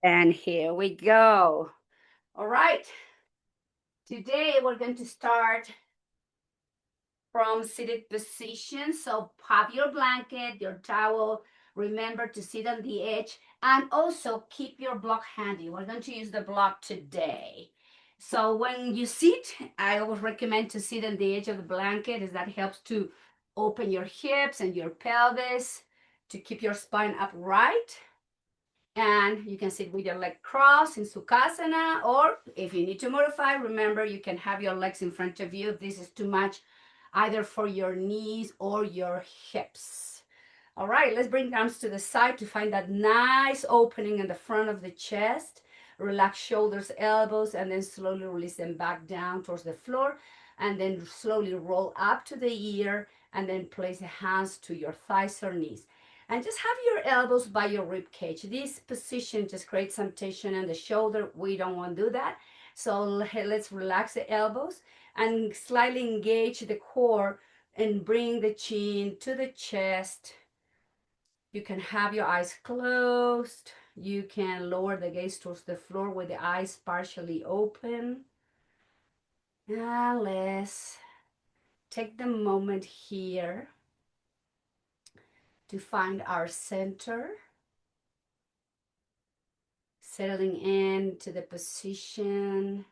And here we go. All right. Today we're going to start from seated position. So have your blanket, your towel. Remember to sit on the edge and also keep your block handy. We're going to use the block today. So when you sit, I always recommend to sit on the edge of the blanket as that helps to open your hips and your pelvis to keep your spine upright. And you can sit with your leg crossed in Sukhasana, or if you need to modify, remember you can have your legs in front of you if this is too much, either for your knees or your hips. All right, let's bring arms to the side to find that nice opening in the front of the chest. Relax shoulders, elbows, and then slowly release them back down towards the floor, and then slowly roll up to the ear, and then place the hands to your thighs or knees. And just have your elbows by your rib cage. This position just creates some tension in the shoulder. We don't want to do that. So let's relax the elbows and slightly engage the core and bring the chin to the chest. You can have your eyes closed. You can lower the gaze towards the floor with the eyes partially open. And let's take the moment here to find our center. Settling into the position.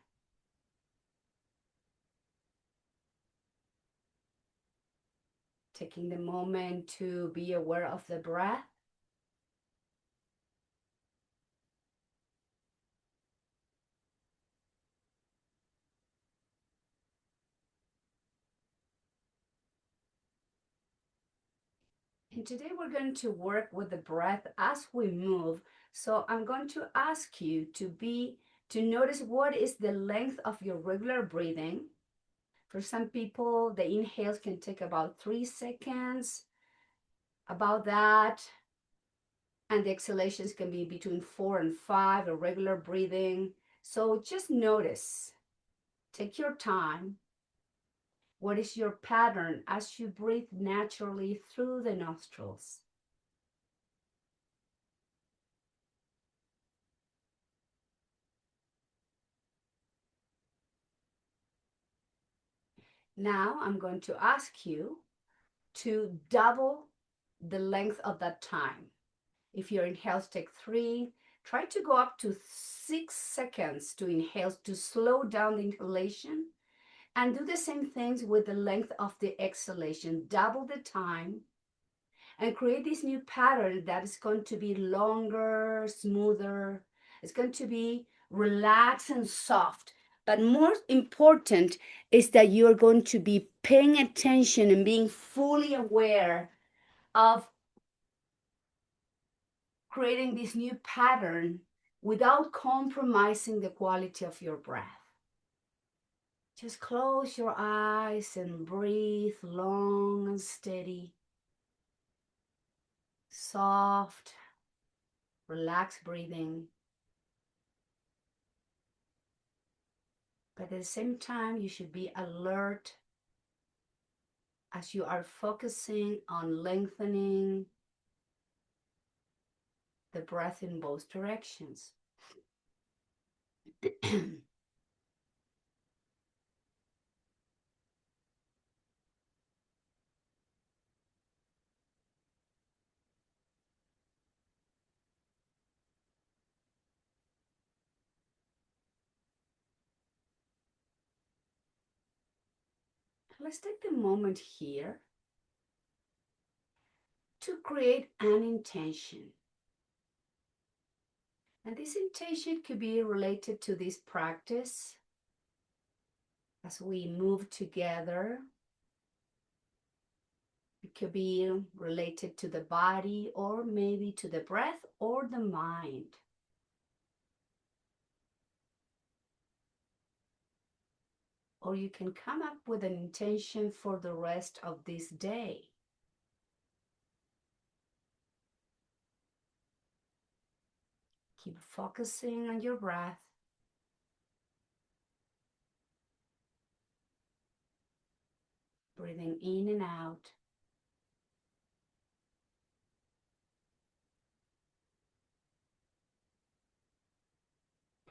Taking the moment to be aware of the breath. And today we're going to work with the breath as we move. So I'm going to ask you to notice what is the length of your regular breathing. For some people, the inhales can take about 3 seconds, about that. And the exhalations can be between 4 and 5, a regular breathing. So just notice, take your time. What is your pattern as you breathe naturally through the nostrils? Now I'm going to ask you to double the length of that time. If your inhales take 3, try to go up to 6 seconds to inhale to slow down the inhalation, and do the same things with the length of the exhalation. Double the time and create this new pattern that is going to be longer, smoother. It's going to be relaxed and soft. But more important is that you're going to be paying attention and being fully aware of creating this new pattern without compromising the quality of your breath. Just close your eyes and breathe long and steady, soft, relaxed breathing. But at the same time, you should be alert as you are focusing on lengthening the breath in both directions. Let's take the moment here to create an intention. And this intention could be related to this practice as we move together. It could be related to the body, or maybe to the breath or the mind. Or you can come up with an intention for the rest of this day. Keep focusing on your breath. Breathing in and out.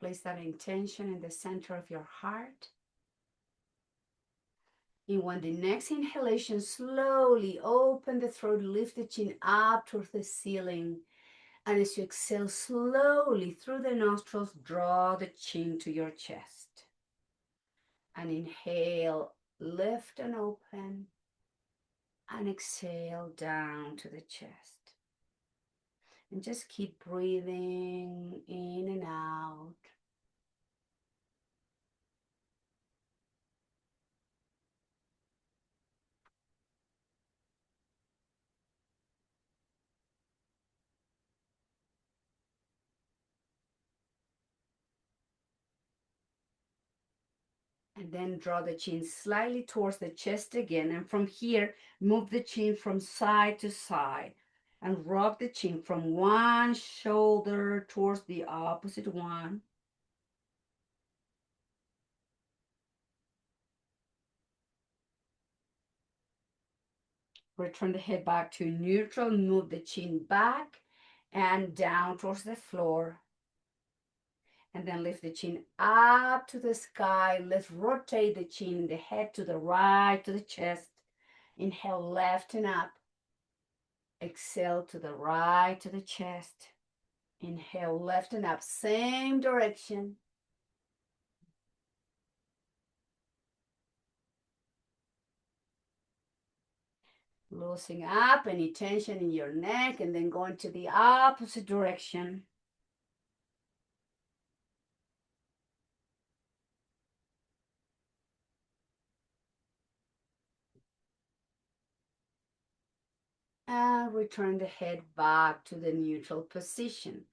place that intention in the center of your heart. And when the next inhalation, slowly open the throat, lift the chin up towards the ceiling. And as you exhale slowly through the nostrils, draw the chin to your chest. And inhale, lift and open. And exhale down to the chest. And just keep breathing in and out. And then draw the chin slightly towards the chest again. And from here, move the chin from side to side. And rock the chin from one shoulder towards the opposite one. Return the head back to neutral. Move the chin back and down towards the floor. And then lift the chin up to the sky. Let's rotate the chin, the head to the right, to the chest. Inhale, left and up. Exhale to the right, to the chest. Inhale, left and up, same direction. Loosening up any tension in your neck and then going to the opposite direction. And return the head back to the neutral position.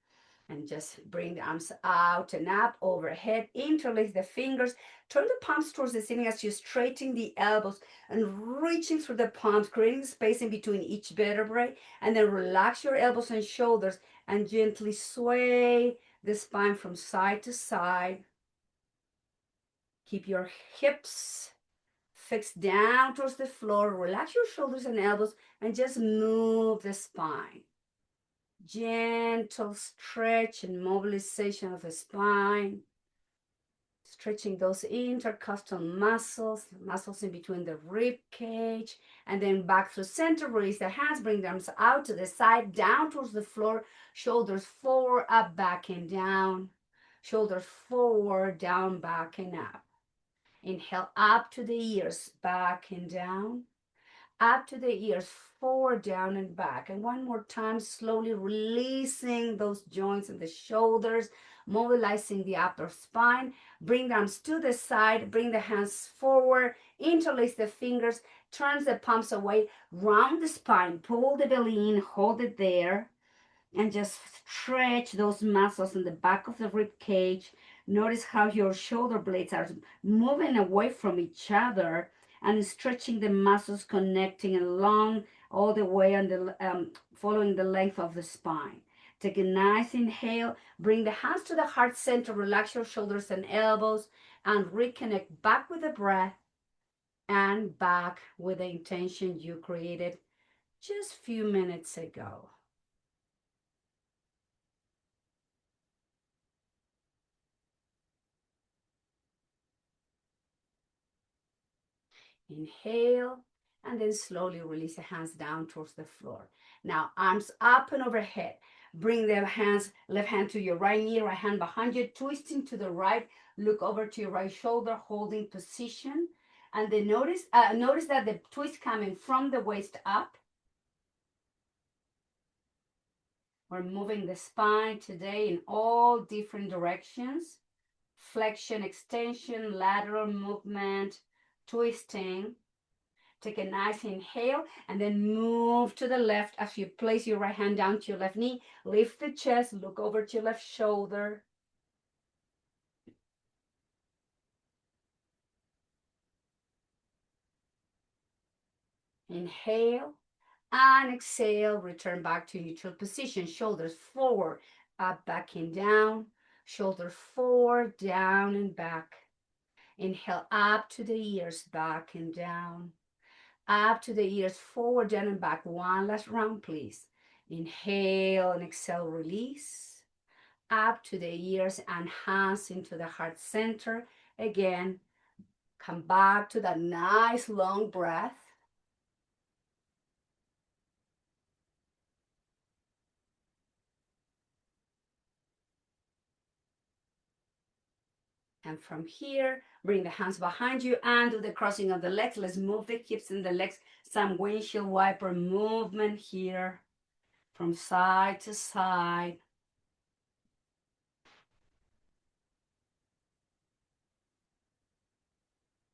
And just bring the arms out and up, overhead, interlace the fingers, turn the palms towards the ceiling as you straighten the elbows and reaching through the palms, creating space in between each vertebrae, and then relax your elbows and shoulders and gently sway the spine from side to side. Keep your hips fixed down towards the floor, relax your shoulders and elbows, and just move the spine. Gentle stretch and mobilization of the spine. Stretching those intercostal muscles, muscles in between the rib cage, and then back through center. Release the hands, bring the arms out to the side, down towards the floor, shoulders forward, up, back, and down. Shoulders forward, down, back, and up. Inhale up to the ears, back and down. Up to the ears, forward, down, and back. And one more time, slowly releasing those joints in the shoulders, mobilizing the upper spine. Bring the arms to the side, bring the hands forward, interlace the fingers, turn the palms away, round the spine, pull the belly in, hold it there, and just stretch those muscles in the back of the rib cage. Notice how your shoulder blades are moving away from each other and stretching the muscles, connecting along all the way on the following the length of the spine. Take a nice inhale, bring the hands to the heart center, relax your shoulders and elbows, and reconnect back with the breath and back with the intention you created just a few minutes ago. Inhale, and then slowly release the hands down towards the floor. Now, arms up and overhead. Bring the hands, left hand to your right knee, right hand behind you, twisting to the right. Look over to your right shoulder, holding position. And then notice that the twist coming from the waist up. We're moving the spine today in all different directions. Flexion, extension, lateral movement, twisting. Take a nice inhale and then move to the left as you place your right hand down to your left knee. Lift the chest, look over to your left shoulder. Inhale and exhale. Return back to neutral position. Shoulders forward, up, back, and down. Shoulders forward, down, and back. Inhale up to the ears, back and down. Up to the ears, forward, down, and back. One last round, please. Inhale and exhale, release. up to the ears and hands into the heart center. Again, come back to that nice long breath. And from here, bring the hands behind you and do the crossing of the legs. Let's move the hips and the legs. Some windshield wiper movement here from side to side.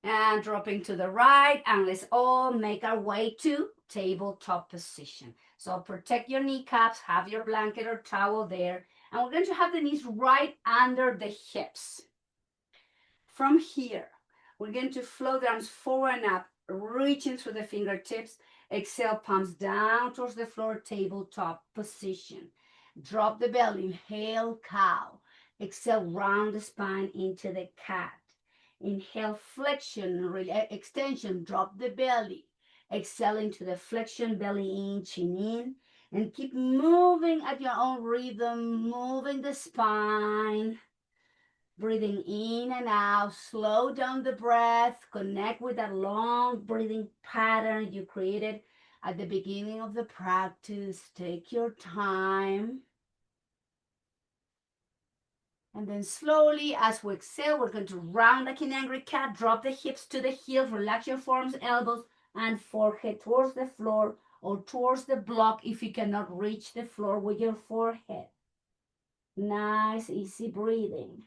And dropping to the right, and let's all make our way to tabletop position. So protect your kneecaps, have your blanket or towel there, and we're going to have the knees right under the hips. From here, we're going to float the arms forward and up, reaching through the fingertips. Exhale, palms down towards the floor, tabletop position. Drop the belly, inhale, cow. Exhale, round the spine into the cat. Inhale, flexion, extension, drop the belly. Exhale into the flexion, belly in, chin in. And keep moving at your own rhythm, moving the spine. Breathing in and out, slow down the breath, connect with that long breathing pattern you created at the beginning of the practice. Take your time. And then slowly, as we exhale, we're going to round like an angry cat. Drop the hips to the heels. Relax your forearms, elbows, and forehead towards the floor or towards the block if you cannot reach the floor with your forehead. Nice, easy breathing.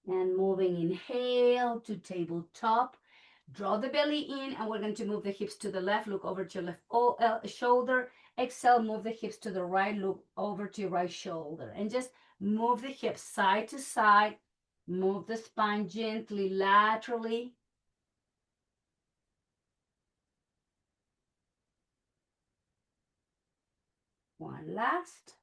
And moving, inhale to tabletop. Draw the belly in, and we're going to move the hips to the left. Look over to your left shoulder. Exhale, move the hips to the right. Look over to your right shoulder. And just move the hips side to side. Move the spine gently, laterally. One last.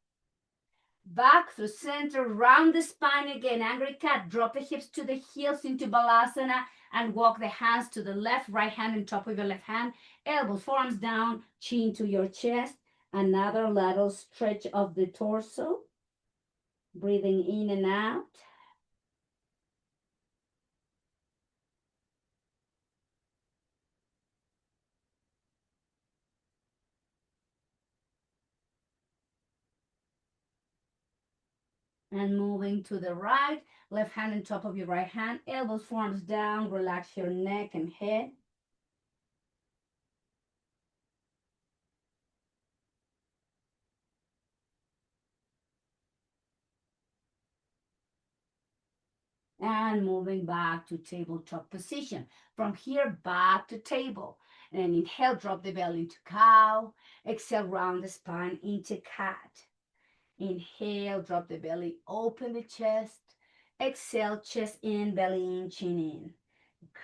Back through center, round the spine again. Angry cat. Drop the hips to the heels into Balasana and walk the hands to the left, right hand on top of your left hand. Elbows, forearms down, chin to your chest. Another lateral stretch of the torso. Breathing in and out. And moving to the right, left hand on top of your right hand, elbows, forearms down, relax your neck and head. And moving back to tabletop position. From here, back to table. And inhale, drop the belly into cow. Exhale, round the spine into cat. Inhale, drop the belly, open the chest. Exhale, chest in, belly in, chin in.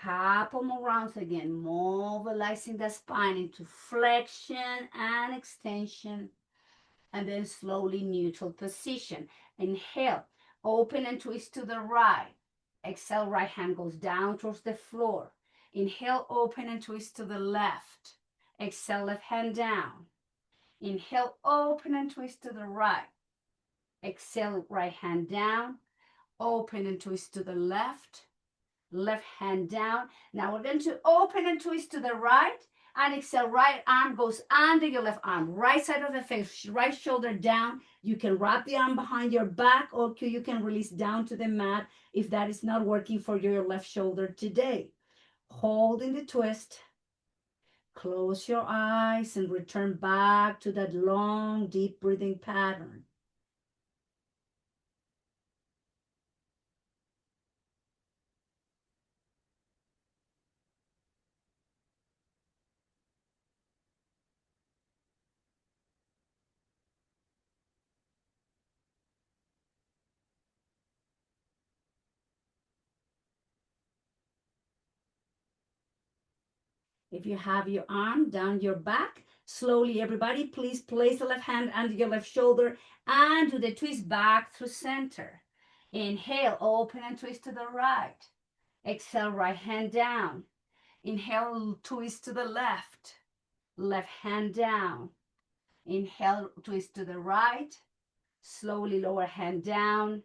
Couple more rounds again, mobilizing the spine into flexion and extension. And then slowly neutral position. Inhale, open and twist to the right. Exhale, right hand goes down towards the floor. Inhale, open and twist to the left. Exhale, left hand down. Inhale, open and twist to the right. Exhale, right hand down. Open and twist to the left. Left hand down. Now we're going to open and twist to the right. And exhale, right arm goes under your left arm. Right side of the face, right shoulder down. You can wrap the arm behind your back, or you can release down to the mat if that is not working for your left shoulder today. Holding the twist. Close your eyes and return back to that long, deep breathing pattern. If you have your arm down your back, slowly, everybody, please place the left hand under your left shoulder and do the twist back through center. Inhale, open and twist to the right. Exhale, right hand down. Inhale, twist to the left. Left hand down. Inhale, twist to the right. Slowly lower hand down.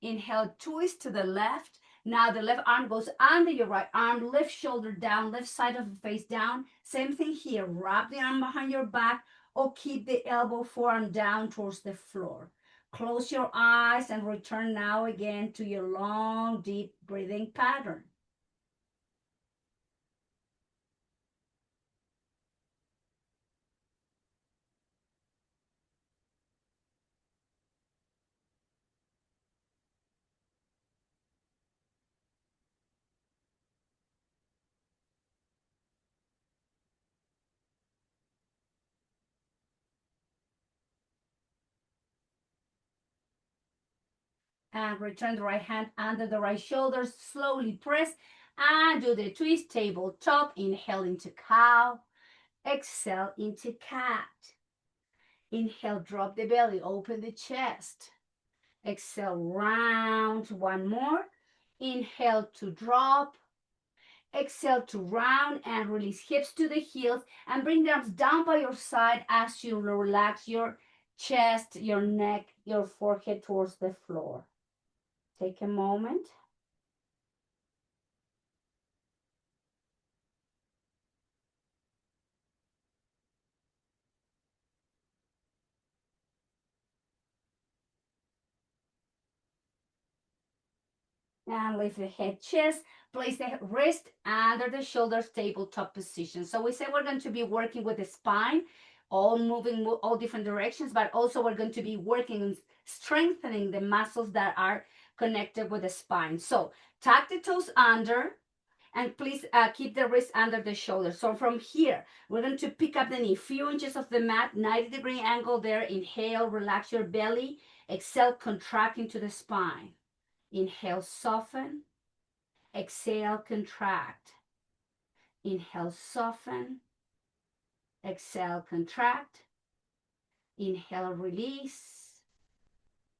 Inhale, twist to the left. Now the left arm goes under your right arm, left shoulder down, left side of the face down. Same thing here. Wrap the arm behind your back or keep the elbow forearm down towards the floor. Close your eyes and return now again to your long, deep breathing pattern. And return the right hand under the right shoulder. Slowly press and do the twist tabletop. Inhale into cow. Exhale into cat. Inhale, drop the belly, open the chest. Exhale, round. One more. Inhale to drop. Exhale to round and release hips to the heels and bring the arms down by your side as you relax your chest, your neck, your forehead towards the floor. Take a moment. And lift the head, chest. Place the wrist under the shoulders, tabletop position. So we say we're going to be working with the spine, all moving all different directions, but also we're going to be working on strengthening the muscles that are connected with the spine. So tuck the toes under, and please keep the wrist under the shoulder. So from here, we're going to pick up the knee, few inches of the mat, 90-degree angle there. Inhale, relax your belly. Exhale, contract into the spine. Inhale, soften. Exhale, contract. Inhale, soften. Exhale, contract. Inhale, release.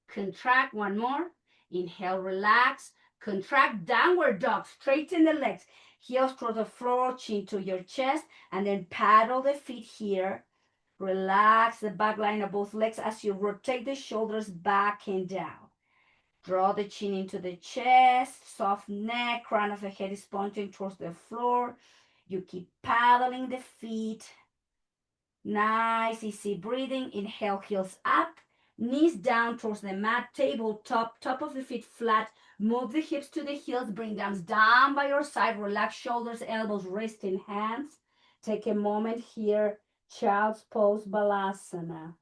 Contract, one more. Inhale, relax. Contract, downward dog. Straighten the legs. Heels toward the floor, chin to your chest, and then paddle the feet here. Relax the back line of both legs as you rotate the shoulders back and down. Draw the chin into the chest, soft neck, crown of the head is pointing towards the floor. You keep paddling the feet. Nice, easy breathing. Inhale, heels up, knees down towards the mat, tabletop, top of the feet flat. Move the hips to the heels, bring arms down by your side. Relax shoulders, elbows, wrist in hands. Take a moment here, child's pose, balasana.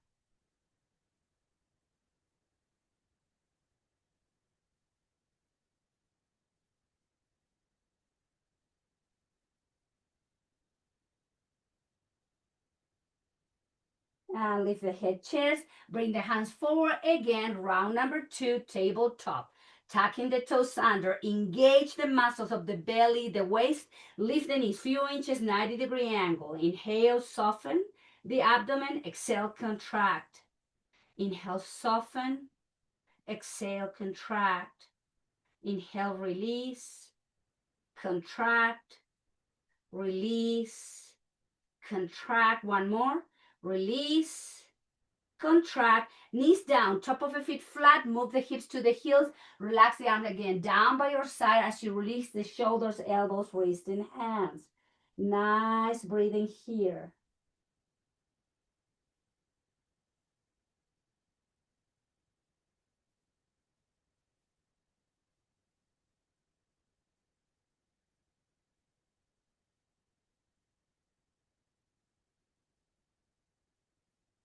And lift the head, chest. Bring the hands forward again. Round number 2, tabletop. Tucking the toes under. Engage the muscles of the belly, the waist. Lift the knees, few inches, 90-degree angle. Inhale, soften the abdomen. Exhale, contract. Inhale, soften. Exhale, contract. Inhale, release. Contract. Release. Contract. One more. Release. Contract, knees down, top of the feet flat, move the hips to the heels, relax the arms again down by your side as you release the shoulders, elbows, wrists, and hands. Nice breathing here.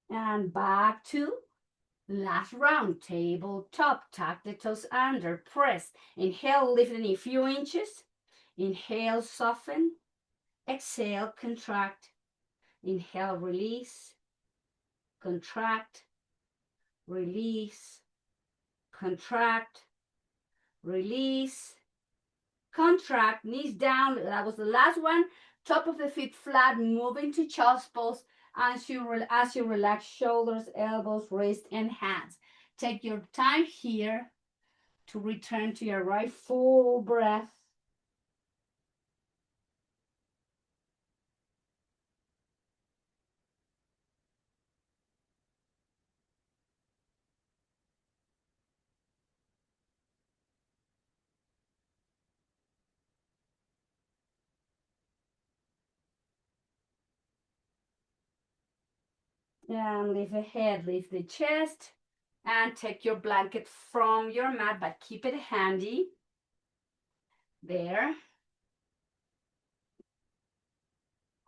And back to last round, tabletop, tuck the toes under, press. Inhale, lift the knee a few inches. Inhale, soften. Exhale, contract. Inhale, release. Contract. Release. Contract. Release. Contract, knees down. That was the last one. Top of the feet flat, moving to child's pose as you relax shoulders, elbows, wrists, and hands. Take your time here to return to your right full breath. And lift the head, lift the chest, and take your blanket from your mat, but keep it handy. There.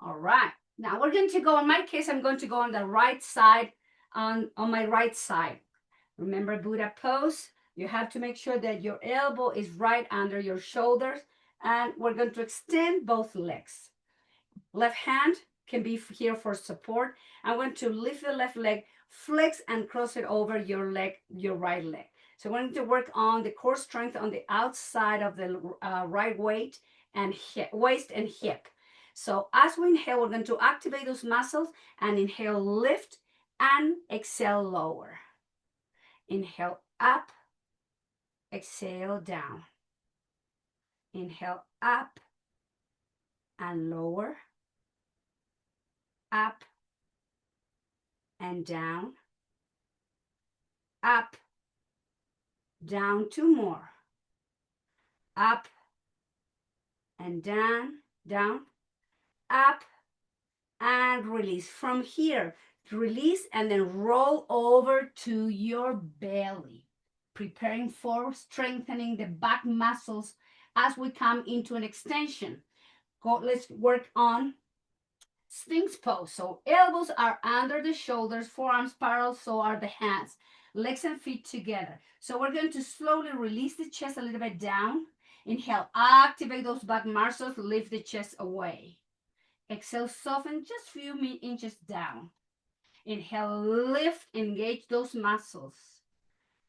All right. Now we're going to go, in my case, I'm going to go on the right side, on my right side. Remember Buddha pose? You have to make sure that your elbow is right under your shoulders, and we're going to extend both legs. Left hand can be here for support. I'm going to lift the left leg, flex and cross it over your leg, your right leg. So we're going to work on the core strength on the outside of the right waist and hip. So as we inhale, we're going to activate those muscles and inhale, lift, and exhale, lower. Inhale up, exhale down. Inhale up and lower, up and down, up, down, two more, up and down, down, up and release. From here, release and then roll over to your belly, preparing for strengthening the back muscles as we come into an extension. Let's work on Sphinx pose. So elbows are under the shoulders, forearms parallel, so are the hands. Legs and feet together. So we're going to slowly release the chest a little bit down. Inhale, activate those back muscles, lift the chest away. Exhale, soften just a few inches down. Inhale, lift, engage those muscles.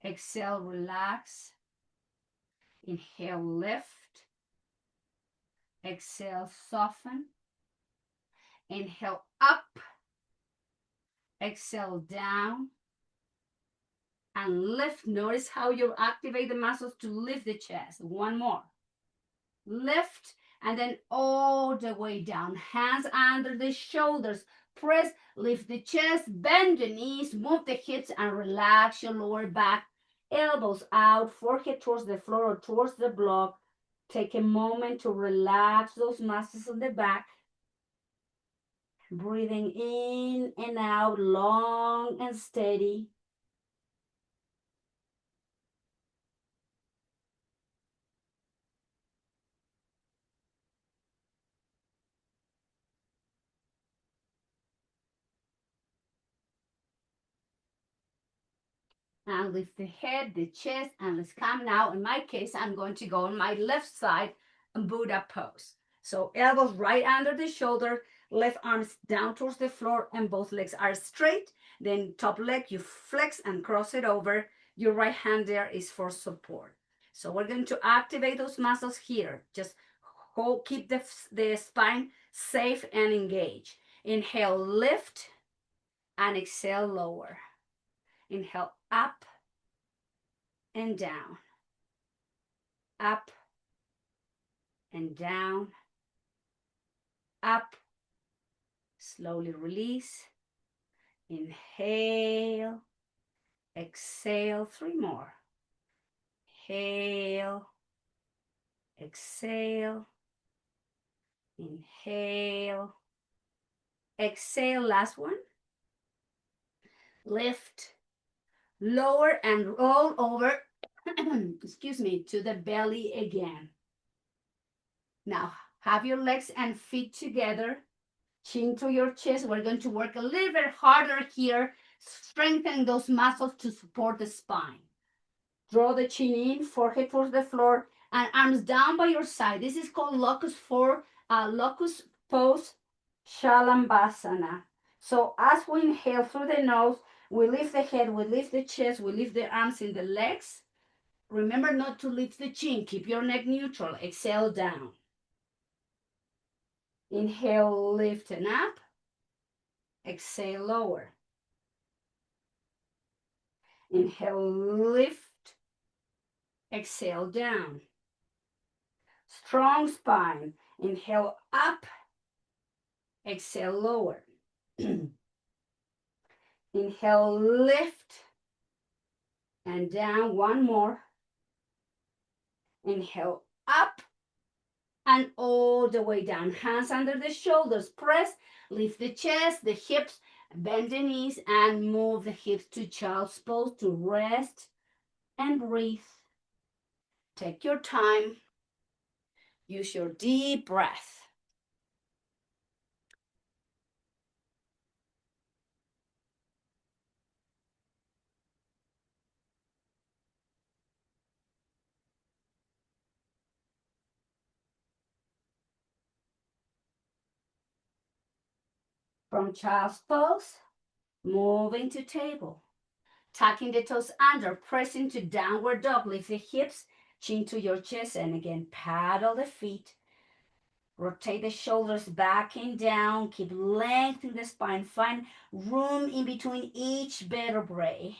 Exhale, relax. Inhale, lift. Exhale, soften. Inhale, up. Exhale, down. And lift. Notice how you activate the muscles to lift the chest. One more. Lift, and then all the way down. Hands under the shoulders. Press, lift the chest, bend the knees, move the hips, and relax your lower back. Elbows out, forehead towards the floor or towards the block. Take a moment to relax those muscles in the back. Breathing in and out, long and steady. And lift the head, the chest, and let's come now. In my case, I'm going to go on my left side, Buddha pose. So elbows right under the shoulder, left arms down towards the floor, and both legs are straight. Then top leg, you flex and cross it over. Your right hand there is for support. So we're going to activate those muscles here. Just keep the spine safe and engaged. Inhale, lift, and exhale, lower. Inhale, up and down, up and down, up, slowly release, inhale, exhale, three more, inhale, exhale, inhale, exhale, last one, lift, lower and roll over, excuse me, to the belly again. Now, have your legs and feet together, chin to your chest. We're going to work a little bit harder here, strengthening those muscles to support the spine. Draw the chin in, forehead towards the floor, and arms down by your side. This is called locust pose, Shalambhasana. So as we inhale through the nose, we lift the head, we lift the chest, we lift the arms in the legs. Remember not to lift the chin. Keep your neck neutral. Exhale down. Inhale, lift and up. Exhale, lower. Inhale, lift. Exhale, down. Strong spine. Inhale, up. Exhale, lower. Inhale, lift. And down, one more. Inhale, up. And all the way down. Hands under the shoulders. Press, lift the chest, the hips, Bend the knees and move the hips to child's pose to rest and breathe. Take your time. Use your deep breath. From child's pose, moving to table. Tucking the toes under, pressing to downward dog. Lift the hips, chin to your chest, and again, paddle the feet. Rotate the shoulders back and down. Keep lengthening the spine. Find room in between each vertebrae.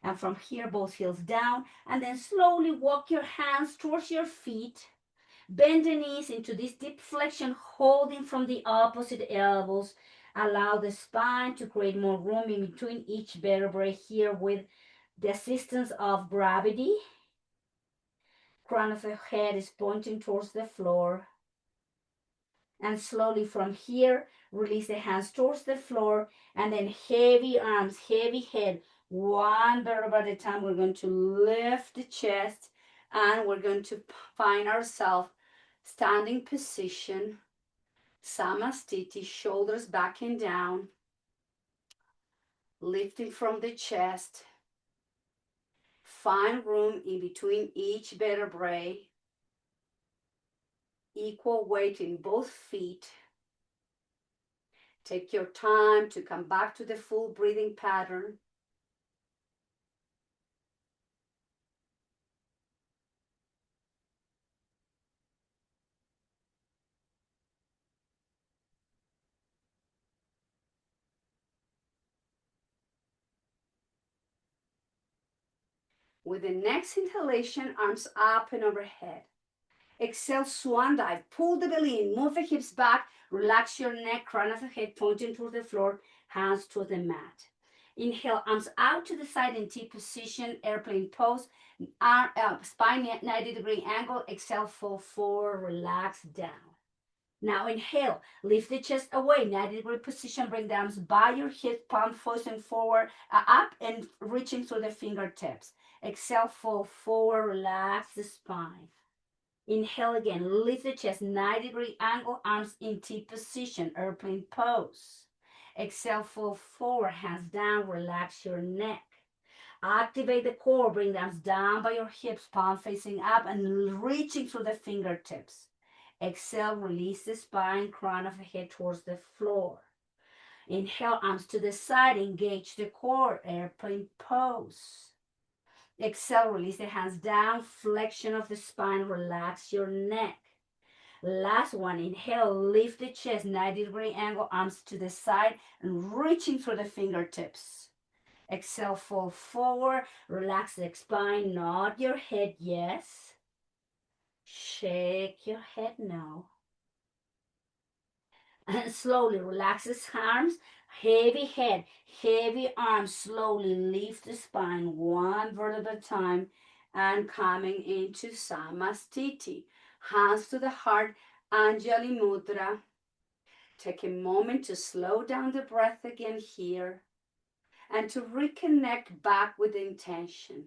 And from here, both heels down. And then slowly walk your hands towards your feet. Bend the knees into this deep flexion, holding from the opposite elbows. Allow the spine to create more room in between each vertebrae here with the assistance of gravity. Crown of the head is pointing towards the floor. And slowly from here, release the hands towards the floor. And then heavy arms, heavy head. One vertebra at a time. We're going to lift the chest. And we're going to find ourselves standing position. Samastiti, shoulders back and down. Lifting from the chest. Find room in between each vertebrae. Equal weight in both feet. Take your time to come back to the full breathing pattern. With the next inhalation, arms up and overhead. Exhale, swan dive. Pull the belly in, move the hips back, relax your neck, crown of the head pointing toward the floor, hands to the mat. Inhale, arms out to the side in T position, airplane pose, spine 90-degree angle. Exhale, fall forward, relax down. Now inhale, lift the chest away, 90-degree position, bring the arms by your hips, palm facing forward, up and reaching through the fingertips. Exhale, fall forward, relax the spine. Inhale again, lift the chest, 90-degree angle, arms in T position, airplane pose. Exhale, fall forward, hands down, relax your neck. Activate the core, bring the arms down by your hips, palm facing up and reaching through the fingertips. Exhale, release the spine, crown of the head towards the floor. Inhale, arms to the side, engage the core, airplane pose. Exhale, release the hands down, flexion of the spine, relax your neck. Last one, inhale, lift the chest, 90-degree angle, arms to the side, and reaching through the fingertips. Exhale, fall forward, relax the spine, nod your head, yes. Shake your head, no. And slowly relax his arms, heavy head, heavy arms. Slowly lift the spine one vertebra at a time and coming into Samastiti. Hands to the heart, Anjali Mudra. Take a moment to slow down the breath again here and to reconnect back with the intention.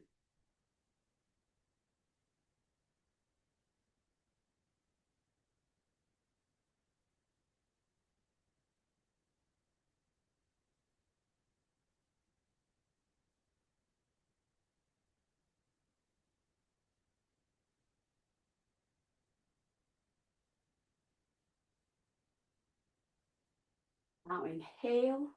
Now inhale.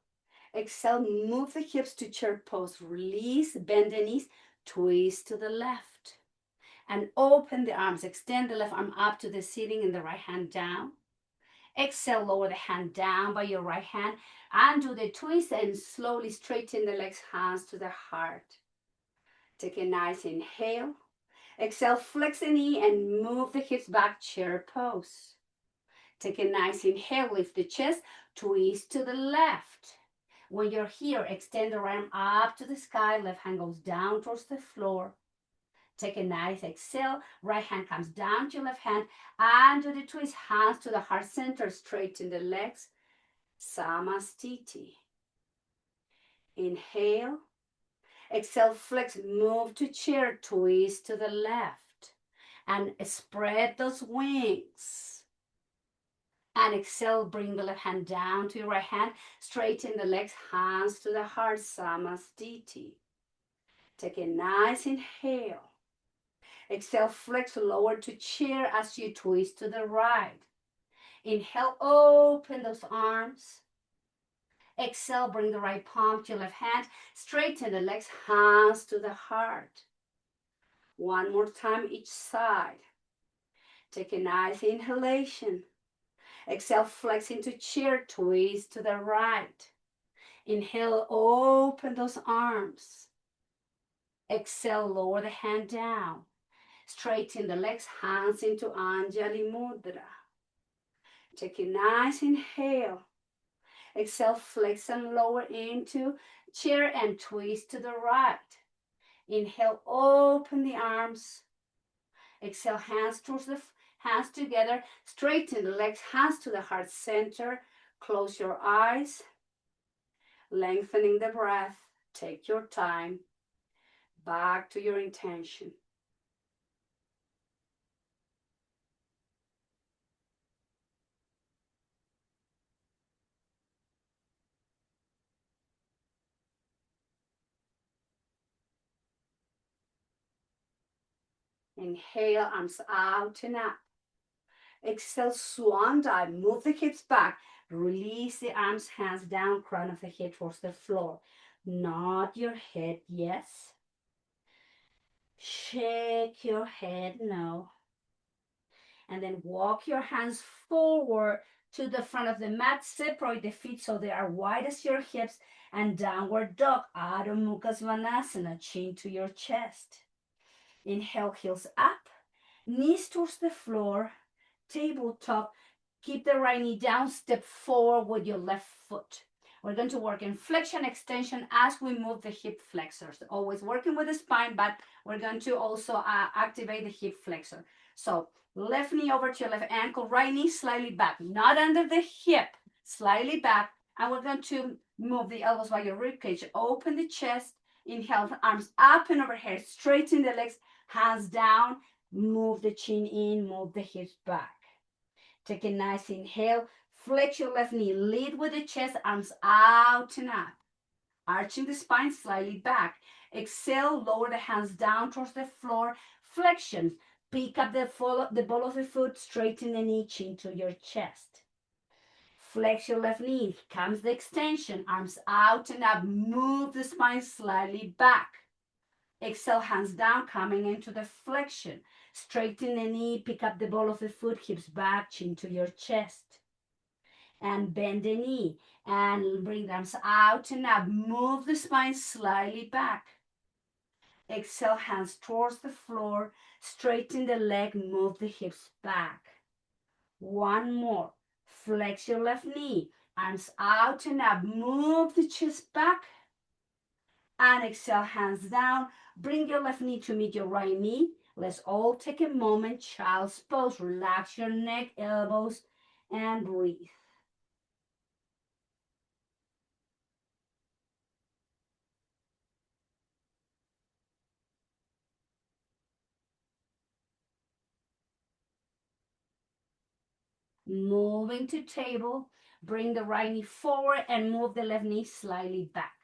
Exhale, move the hips to chair pose. Release, bend the knees, twist to the left. And open the arms. Extend the left arm up to the ceiling and the right hand down. Exhale, lower the hand down by your right hand. And do the twist and slowly straighten the legs, hands to the heart. Take a nice inhale. Exhale, flex the knee and move the hips back, chair pose. Take a nice inhale, lift the chest, twist to the left. When you're here, extend the right arm up to the sky, left hand goes down towards the floor. Take a nice exhale, right hand comes down to your left hand, and do the twist, hands to the heart center, straighten the legs, Samastiti. Inhale. Exhale, flex, move to chair, twist to the left. And spread those wings. And exhale, bring the left hand down to your right hand. Straighten the legs, hands to the heart, Samastiti. Take a nice inhale. Exhale, flex, lower to chair as you twist to the right. Inhale, open those arms. Exhale, bring the right palm to your left hand. Straighten the legs, hands to the heart. One more time each side. Take a nice inhalation. Exhale, flex into chair, twist to the right. Inhale, open those arms. Exhale, lower the hand down. Straighten the legs, hands into Anjali Mudra. Take a nice inhale. Exhale, flex and lower into chair and twist to the right. Inhale, open the arms. Exhale, hands towards the hands together. Straighten the legs, hands to the heart center. Close your eyes. Lengthening the breath. Take your time. Back to your intention. Inhale, arms out and up. Exhale, swan dive. Move the hips back. Release the arms, hands down, crown of the head towards the floor. Nod your head, yes. Shake your head, no. And then walk your hands forward to the front of the mat. Separate the feet so they are wide as your hips. And downward dog, Adho Mukha Svanasana, chin to your chest. Inhale, heels up, knees towards the floor, tabletop. Keep the right knee down, step forward with your left foot. We're going to work in flexion extension as we move the hip flexors. Always working with the spine, but we're going to also activate the hip flexor. So left knee over to your left ankle, right knee slightly back, not under the hip, slightly back. And we're going to move the elbows by your rib cage. Open the chest. Inhale, arms up and overhead. Straighten the legs, hands down. Move the chin in, move the hips back. Take a nice inhale. Flex your left knee. Lead with the chest, arms out and up. Arching the spine slightly back. Exhale, lower the hands down towards the floor. Flexion. Pick up the ball of the foot, straighten the knee, chin to your chest. Flex your left knee. Comes the extension, arms out and up. Move the spine slightly back. Exhale, hands down, coming into the flexion. Straighten the knee, pick up the ball of the foot, hips back, chin to your chest. And bend the knee and bring the arms out and up. Move the spine slightly back. Exhale, hands towards the floor. Straighten the leg, move the hips back. One more. Flex your left knee, arms out and up. Move the chest back. And exhale, hands down. Bring your left knee to meet your right knee. Let's all take a moment, child's pose. Relax your neck, elbows, and breathe. Moving to table, bring the right knee forward and move the left knee slightly back.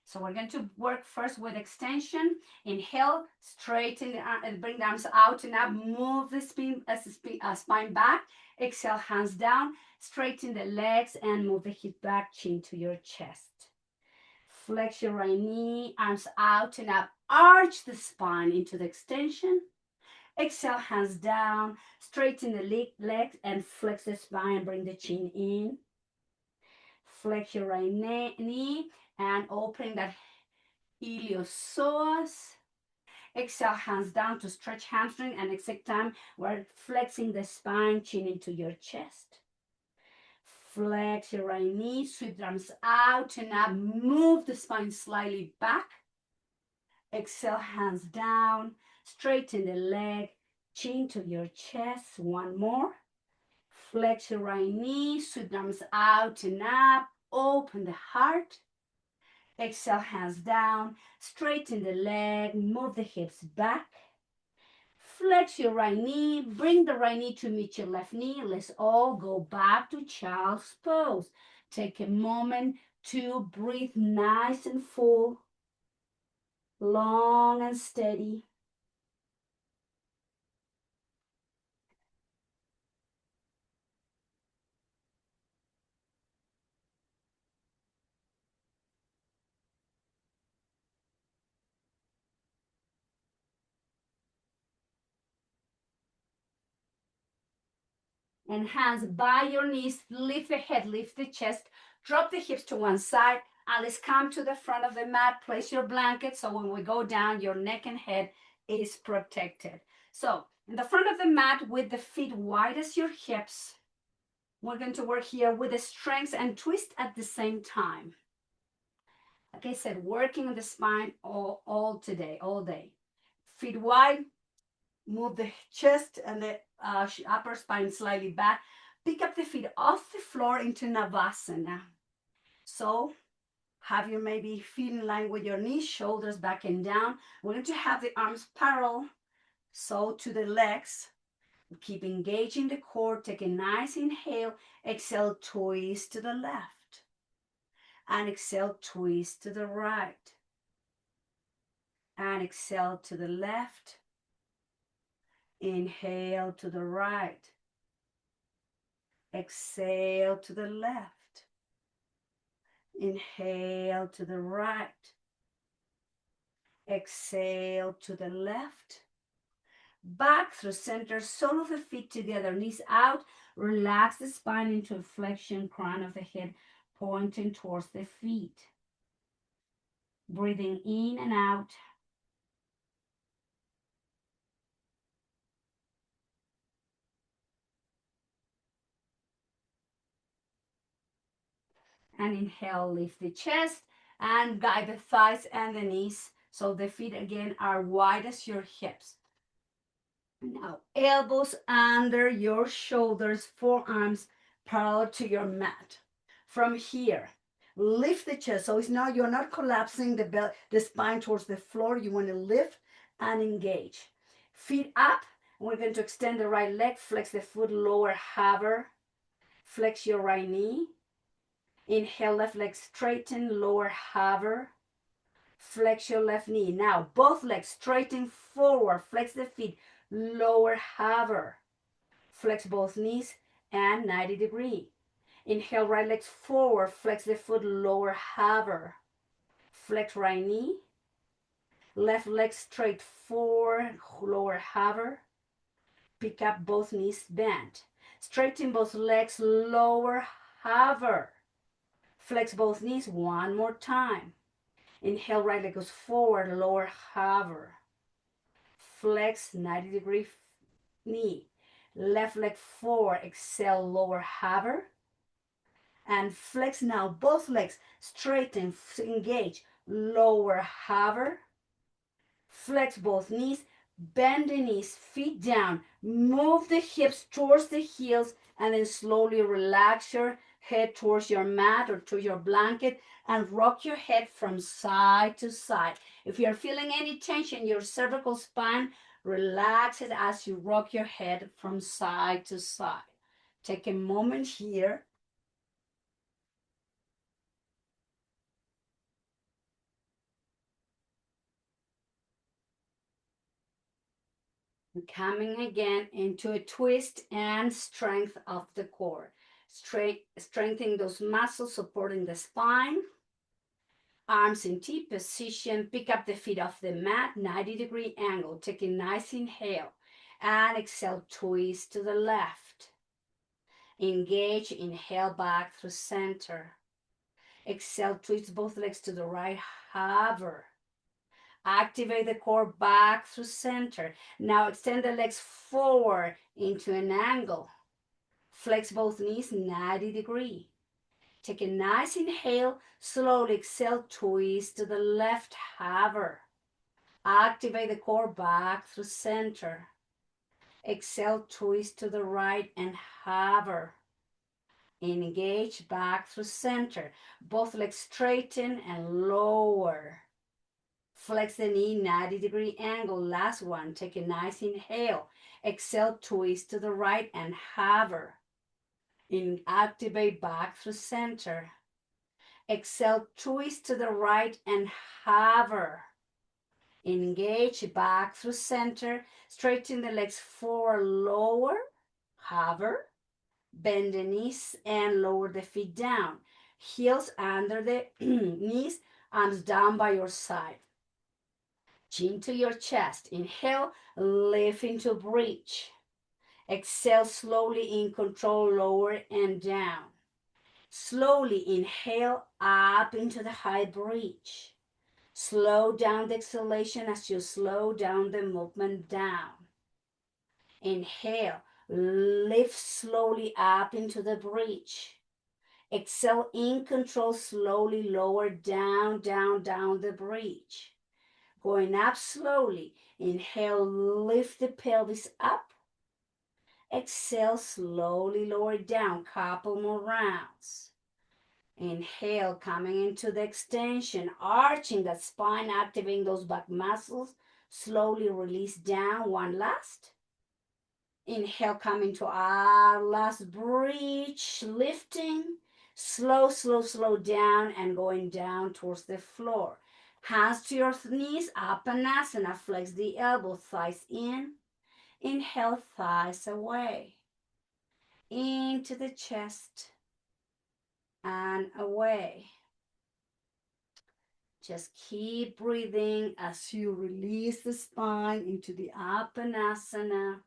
So we're going to work first with extension. Inhale, straighten the arm, bring the arms out and up. Move the spine back. Exhale, hands down. Straighten the legs and move the hip back, chin to your chest. Flex your right knee, arms out and up. Arch the spine into the extension. Exhale, hands down. Straighten the legs and flex the spine. Bring the chin in. Flex your right knee and open that iliopsoas. Exhale, hands down to stretch hamstring, and exit time, we're flexing the spine, chin into your chest. Flex your right knee, sweep the arms out and up, move the spine slightly back. Exhale, hands down, straighten the leg, chin to your chest. One more. Flex your right knee, sweep the arms out and up, open the heart. Exhale, hands down, straighten the leg, move the hips back. Flex your right knee, bring the right knee to meet your left knee. Let's all go back to child's pose. Take a moment to breathe nice and full, long and steady. And hands by your knees, lift the head, lift the chest, drop the hips to one side, and let's come to the front of the mat. Place your blanket so when we go down, your neck and head is protected. So in the front of the mat with the feet wide as your hips, we're going to work here with the strength and twist at the same time. Like I said, working on the spine all today, all day. Feet wide, move the chest and the upper spine slightly back. Pick up the feet off the floor into Navasana. So have your maybe feet in line with your knees, shoulders back and down. We're going to have the arms parallel, so to the legs. Keep engaging the core. Take a nice inhale. Exhale, twist to the left. And exhale, twist to the right. And exhale to the left. Inhale to the right. Exhale to the left. Inhale to the right. Exhale to the left. Back through center, sole of the feet together, knees out. Relax the spine into a flexion, crown of the head pointing towards the feet. Breathing in and out. And inhale, lift the chest and guide the thighs and the knees so the feet again are wide as your hips. Now, elbows under your shoulders, forearms parallel to your mat. From here, lift the chest. So it's now you're not collapsing the spine towards the floor. You want to lift and engage. Feet up. We're going to extend the right leg, flex the foot, lower, hover. Flex your right knee. Inhale, left leg straighten, lower, hover. Flex your left knee. Now, both legs straighten forward. Flex the feet, lower, hover. Flex both knees and 90 degree. Inhale, right legs forward. Flex the foot, lower, hover. Flex right knee. Left leg straight forward, lower, hover. Pick up both knees, bend. Straighten both legs, lower, hover. Flex both knees one more time. Inhale, right leg goes forward, lower, hover. Flex 90 degree knee. Left leg forward, exhale, lower, hover. And flex now, both legs straighten, engage, lower, hover. Flex both knees, bend the knees, feet down, move the hips towards the heels, and then slowly relax your head towards your mat or to your blanket and rock your head from side to side. If you're feeling any tension in your cervical spine, relax it as you rock your head from side to side. Take a moment here. Coming again into a twist and strength of the core. Strengthening those muscles supporting the spine. Arms in T position. Pick up the feet off the mat, 90 degree angle. Take a nice inhale and exhale, twist to the left. Engage, inhale back through center. Exhale, twist both legs to the right, hover. Activate the core back through center. Now extend the legs forward into an angle. Flex both knees 90 degree. Take a nice inhale. Slowly exhale, twist to the left, hover. Activate the core back through center. Exhale, twist to the right and hover. Engage back through center. Both legs straighten and lower. Flex the knee, 90-degree angle. Last one. Take a nice inhale. Exhale, twist to the right and hover. Activate back through center. Exhale, twist to the right and hover. Engage back through center. Straighten the legs forward, lower, hover. Bend the knees and lower the feet down. Heels under the knees, arms down by your side. Chin to your chest. Inhale, lift into bridge. Exhale slowly in control, lower and down. Slowly inhale up into the high bridge. Slow down the exhalation as you slow down the movement down. Inhale, lift slowly up into the bridge. Exhale in control, slowly lower down, down, down the bridge. Going up slowly. Inhale, lift the pelvis up. Exhale, slowly lower down. Couple more rounds. Inhale, coming into the extension, arching the spine, activating those back muscles. Slowly release down. One last. Inhale, coming to our last bridge, lifting. Slow, slow, slow down and going down towards the floor. Hands to your knees, Apanasana. Flex the elbow, thighs in. Inhale, thighs away. Into the chest and away. Just keep breathing as you release the spine into the Apanasana.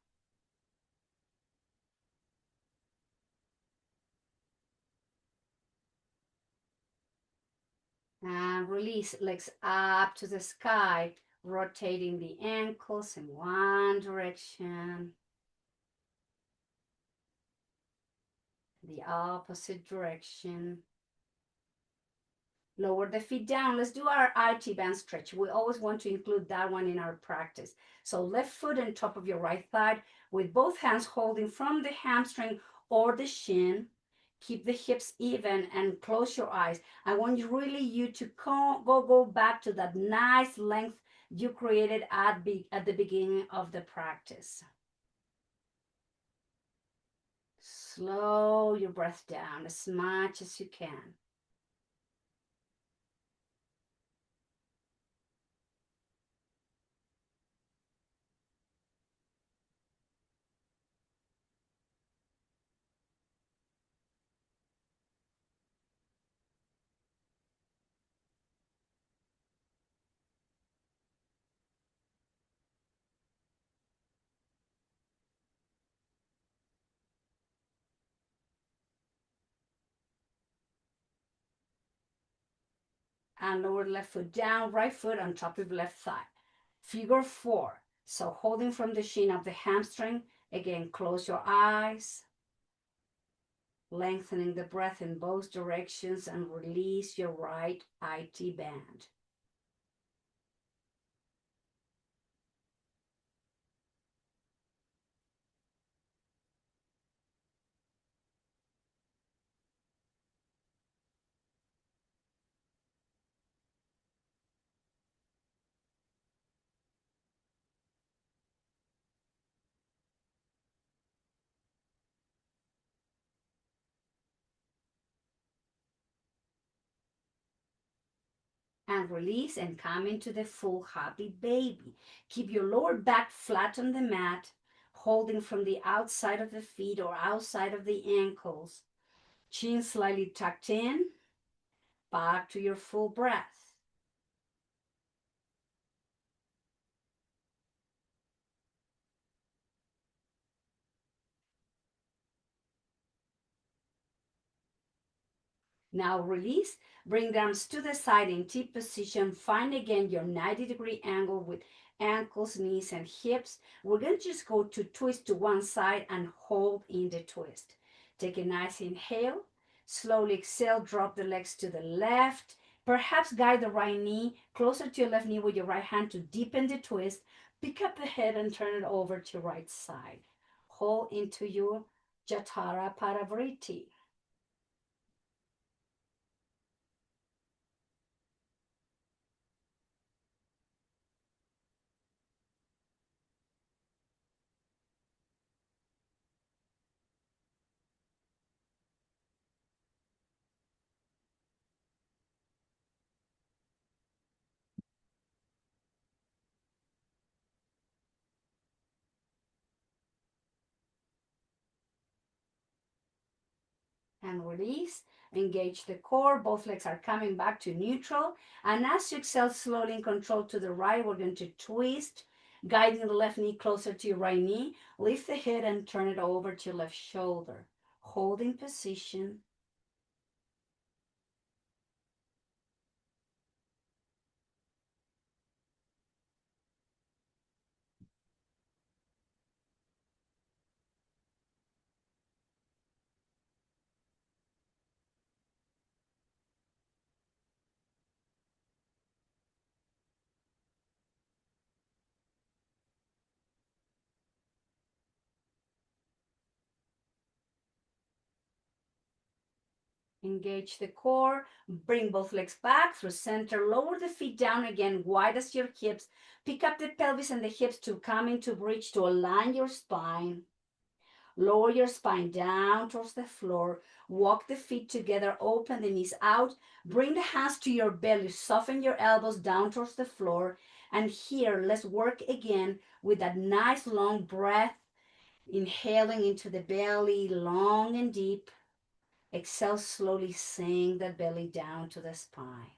And release, legs up to the sky, rotating the ankles in one direction, the opposite direction. Lower the feet down. Let's do our IT band stretch. We always want to include that one in our practice. So left foot on top of your right thigh with both hands holding from the hamstring or the shin. Keep the hips even and close your eyes. I want you to go back to that nice length you created at the beginning of the practice. Slow your breath down as much as you can. And lower left foot down, right foot on top of left thigh. Figure 4. So holding from the shin of the hamstring. Again, close your eyes. Lengthening the breath in both directions and release your right IT band. And release and come into the full happy baby. Keep your lower back flat on the mat, holding from the outside of the feet or outside of the ankles. Chin slightly tucked in. Back to your full breath. Now release, bring the arms to the side in T position. Find again your 90-degree angle with ankles, knees, and hips. We're going to just go to twist to one side and hold in the twist. Take a nice inhale. Slowly exhale, drop the legs to the left. Perhaps guide the right knee closer to your left knee with your right hand to deepen the twist. Pick up the head and turn it over to right side. Hold into your Jatara Padavriti. And release. Engage the core. Both legs are coming back to neutral. And as you exhale slowly and control to the right, we're going to twist, guiding the left knee closer to your right knee. Lift the head and turn it over to your left shoulder. Holding position. Engage the core. Bring both legs back through center. Lower the feet down again, wide as your hips. Pick up the pelvis and the hips to come into bridge to align your spine. Lower your spine down towards the floor. Walk the feet together. Open the knees out. Bring the hands to your belly. Soften your elbows down towards the floor. And here, let's work again with that nice long breath. Inhaling into the belly, long and deep. Exhale slowly, sink the belly down to the spine.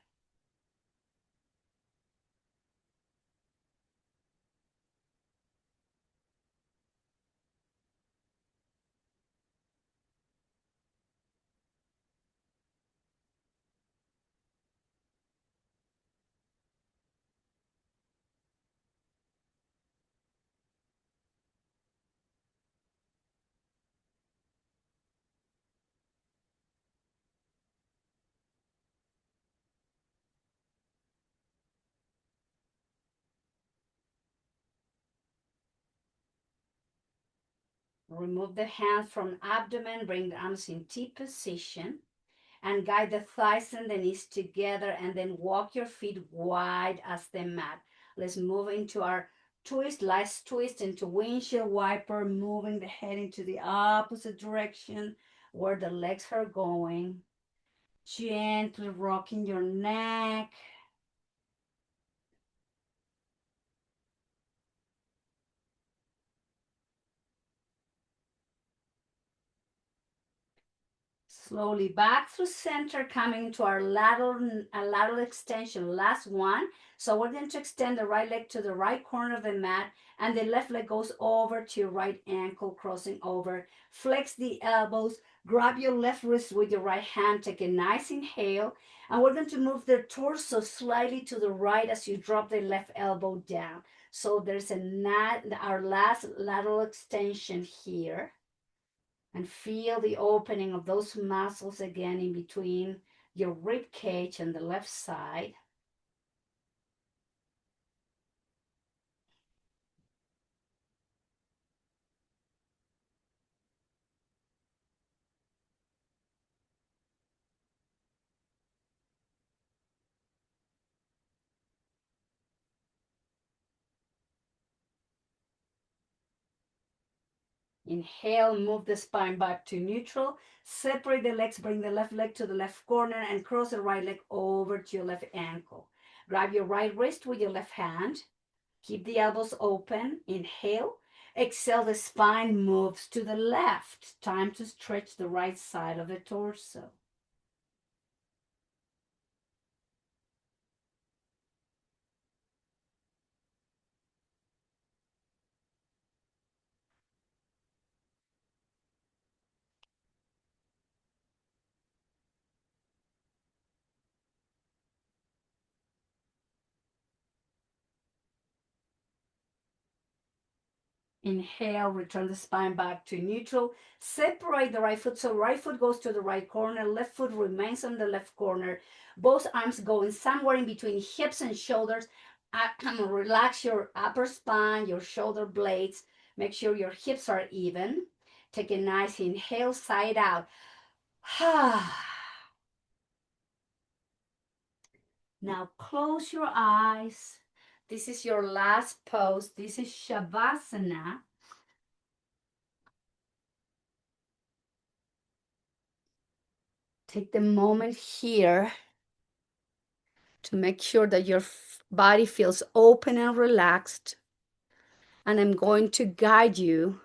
Remove the hands from abdomen, bring the arms in T position, and guide the thighs and the knees together, and then walk your feet wide as the mat. Let's move into our twist. Let's twist into windshield wiper, moving the head into the opposite direction where the legs are going. Gently rocking your neck. Slowly back through center, coming into our lateral extension. Last one. So we're going to extend the right leg to the right corner of the mat, and the left leg goes over to your right ankle, crossing over. Flex the elbows. Grab your left wrist with your right hand. Take a nice inhale. And we're going to move the torso slightly to the right as you drop the left elbow down. So there's our last lateral extension here. And feel the opening of those muscles again in between your rib cage and the left side. Inhale, move the spine back to neutral. Separate the legs, bring the left leg to the left corner and cross the right leg over to your left ankle. Grab your right wrist with your left hand. Keep the elbows open. Inhale. Exhale, the spine moves to the left. Time to stretch the right side of the torso. Inhale, return the spine back to neutral. Separate the right foot. So right foot goes to the right corner. Left foot remains on the left corner. Both arms going somewhere in between hips and shoulders. Relax your upper spine, your shoulder blades. Make sure your hips are even. Take a nice inhale, side out. Now close your eyes. This is your last pose. This is Shavasana. Take the moment here to make sure that your body feels open and relaxed. And I'm going to guide you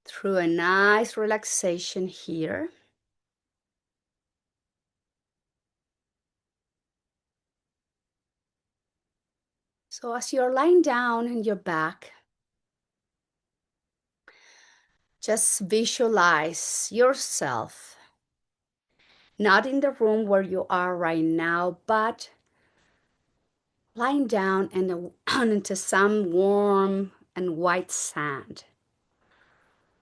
through a nice relaxation here. So as you're lying down on your back, just visualize yourself, not in the room where you are right now, but lying down into some warm and white sand.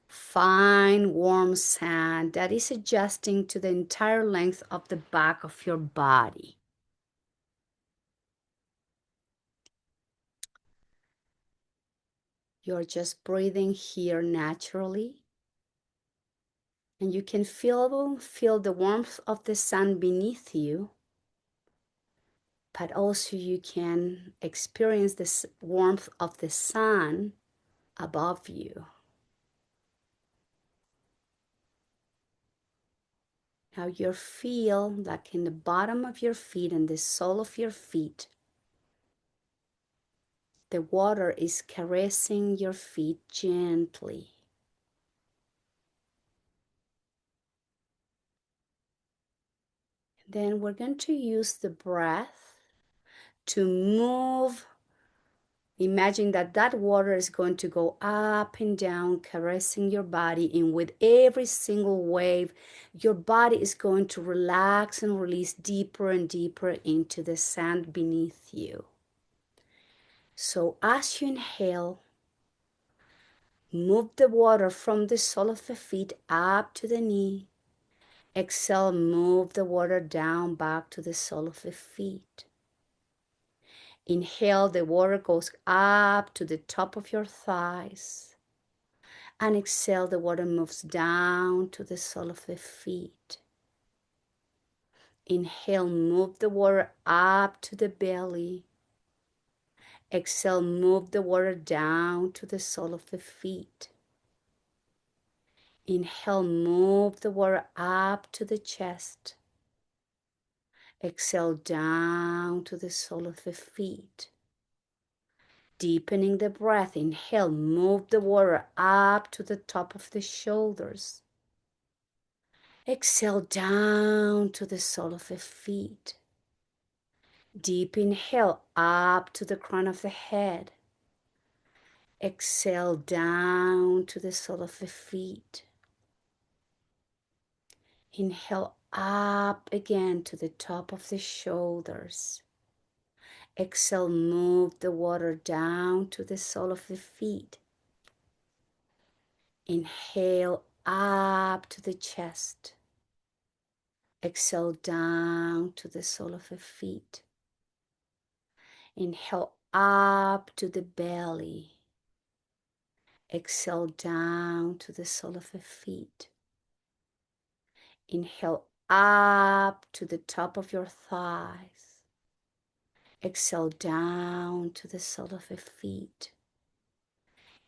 Fine, warm sand that is adjusting to the entire length of the back of your body. You're just breathing here naturally. And you can feel the warmth of the sun beneath you, but also you can experience this warmth of the sun above you. Now you feel like in the bottom of your feet and the sole of your feet, the water is caressing your feet gently. Then we're going to use the breath to move. Imagine that water is going to go up and down, caressing your body, and with every single wave, your body is going to relax and release deeper and deeper into the sand beneath you. So as you inhale, move the water from the sole of the feet up to the knee. Exhale, move the water down back to the sole of the feet. Inhale, the water goes up to the top of your thighs. And exhale, the water moves down to the sole of the feet. Inhale, move the water up to the belly. Exhale, move the water down to the sole of the feet. Inhale, move the water up to the chest. Exhale, down to the sole of the feet. Deepening the breath, inhale, move the water up to the top of the shoulders. Exhale, down to the sole of the feet. Deep inhale, up to the crown of the head. Exhale, down to the sole of the feet. Inhale, up again to the top of the shoulders. Exhale, move the water down to the sole of the feet. Inhale, up to the chest. Exhale, down to the sole of the feet. Inhale, up to the belly. Exhale, down to the sole of the feet. Inhale, up to the top of your thighs. Exhale, down to the sole of the feet.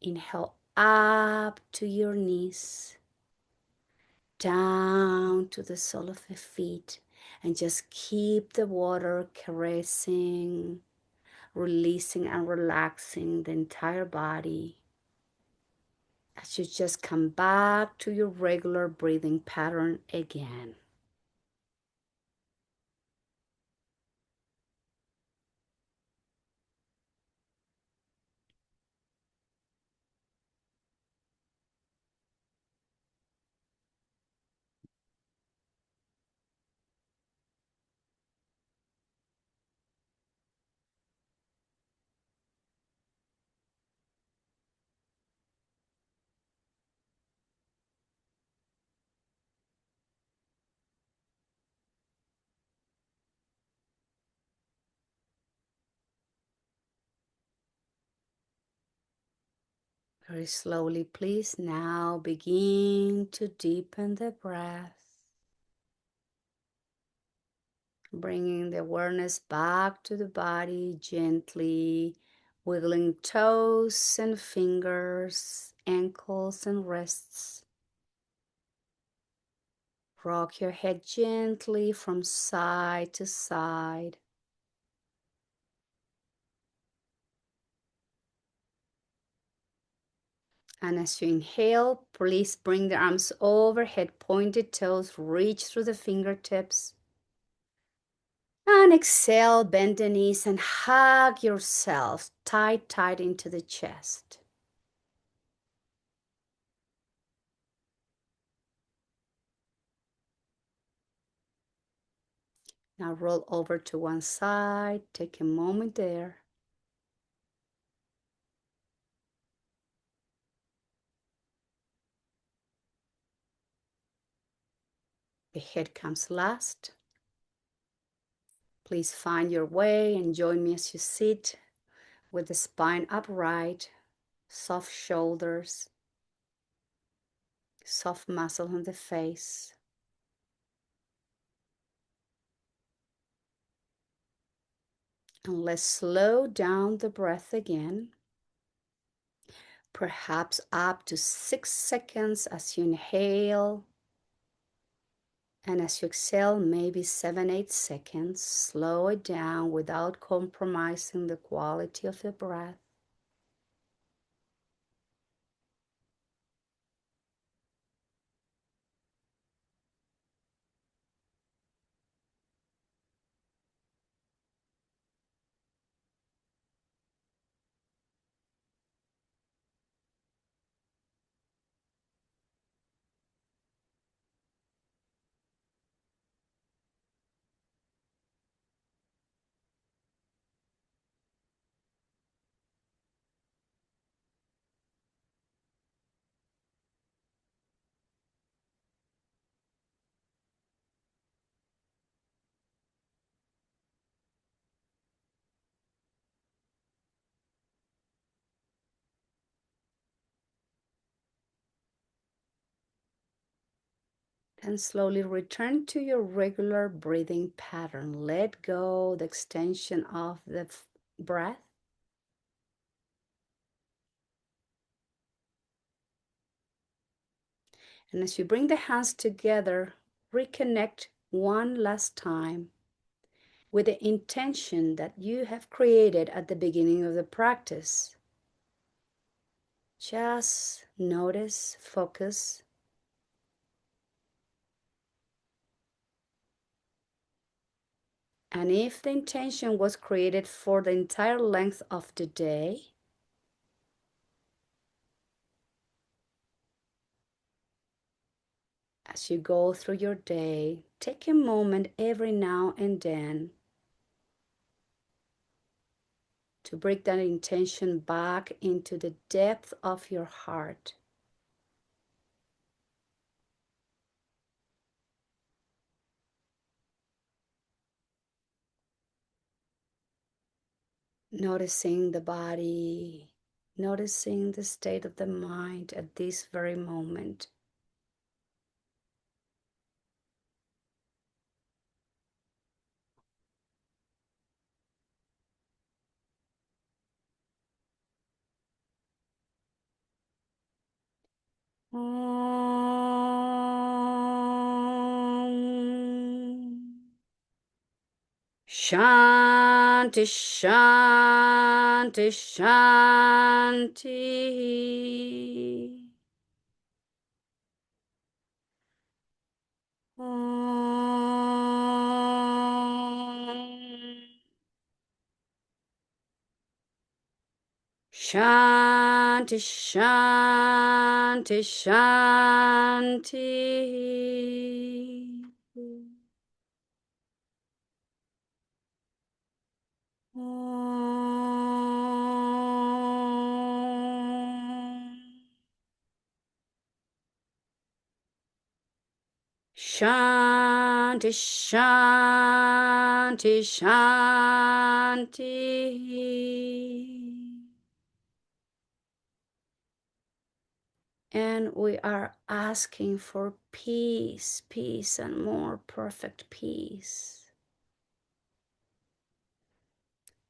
Inhale, up to your knees. Down to the sole of the feet. And just keep the water caressing, releasing and relaxing the entire body. As you just come back to your regular breathing pattern again. Very slowly, please. Now begin to deepen the breath, bringing the awareness back to the body, gently wiggling toes and fingers, ankles and wrists. Rock your head gently from side to side. And as you inhale, please bring the arms overhead, pointed toes, reach through the fingertips. And exhale, bend the knees and hug yourself tight into the chest. Now roll over to one side, take a moment there. The head comes last. Please find your way and join me as you sit with the spine upright, soft shoulders, soft muscle on the face. And let's slow down the breath again. Perhaps up to 6 seconds as you inhale. And as you exhale, maybe 7, 8 seconds. Slow it down without compromising the quality of the breath. And slowly return to your regular breathing pattern. Let go the extension of the breath. And as you bring the hands together, reconnect one last time with the intention that you have created at the beginning of the practice. Just notice, focus. And if the intention was created for the entire length of the day, as you go through your day, take a moment every now and then to bring that intention back into the depth of your heart. Noticing the body, noticing the state of the mind at this very moment. Shanti, Shanti, Shanti. Shanti, Shanti, Shanti. Shanti, Shanti, Shanti. And we are asking for peace, peace, and more perfect peace.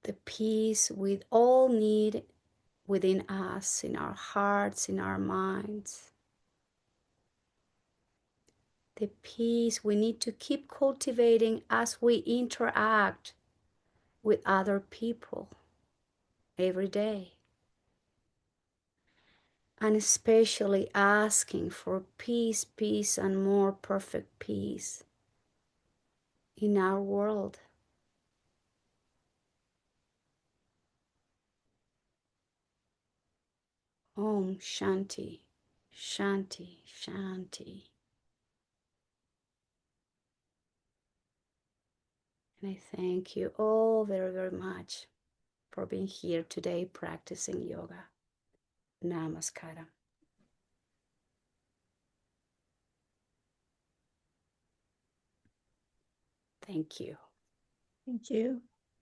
The peace we all need within us, in our hearts, in our minds. The peace we need to keep cultivating as we interact with other people every day. And especially asking for peace, peace, and more perfect peace in our world. Om Shanti, Shanti, Shanti. And I thank you all very, very much for being here today practicing yoga. Namaskaram. Thank you. Thank you.